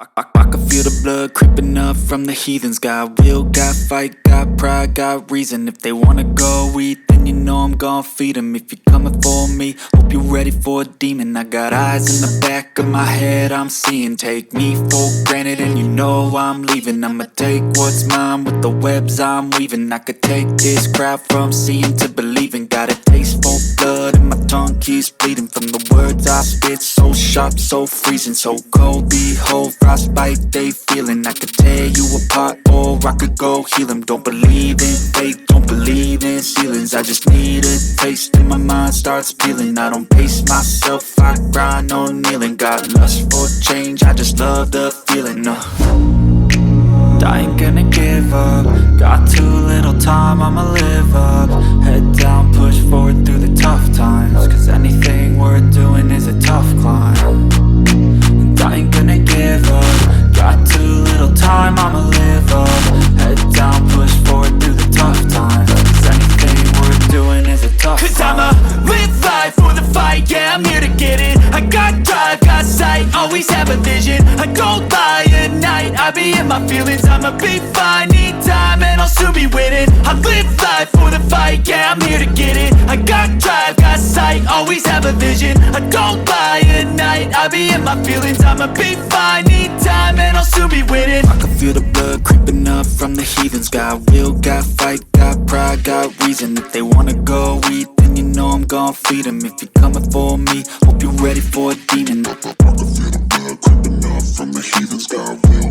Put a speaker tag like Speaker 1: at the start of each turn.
Speaker 1: I can feel the blood creeping up from the heathens. Got will, got fight, got pride, got reason. If they wanna go eat, then you know I'm gon' feed them. If you're coming for me, hope you're ready for a demon. I got eyes in the back of my head, I'm seeing. Take me for granted and you know I'm leaving. I'ma take what's mine with the webs I'm weaving. I could take this crowd from seeing to believing. Got a taste for blood and my tongue keeps bleeding. From the words I spit, so sharp, so freezing, so cold. Behold, frostbite they feeling. I could tear you apart or I could go heal them. Don't believe in fate, don't believe in ceilings. I just need a taste and my mind starts peeling. I don't pace myself, I grind on kneeling. Got lust for change, I just love the feeling. I ain't gonna give up. Got too little time, I'ma live up. Head down, push forward through the tough times. Cause anything worth doing is a tough climb. And I ain't gonna give up. Got too little time, I'ma live up. Head down, push forward through the tough times. Cause anything worth doing is a tough climb. Cause I'ma live life for the fight, yeah, I'm here to get it. I got drive, got sight, always have a vision. I don't lie at night, I be in my feelings. I'ma be fine, need time, and I'll soon be winning. I live life for the fight, yeah, I'm here to get it. I got drive, got sight, always have a vision. I don't lie at night, I be in my feelings. I'ma be fine, need time, and I'll soon be winning. I can feel the blood creeping up from the heathens. Got will, got fight, got pride, got reason. If they wanna go eat, then you know I'm gon' feed them. If you're coming for me, hope you're ready for a demon. I can feel the blood creeping up from the heathens. Got will,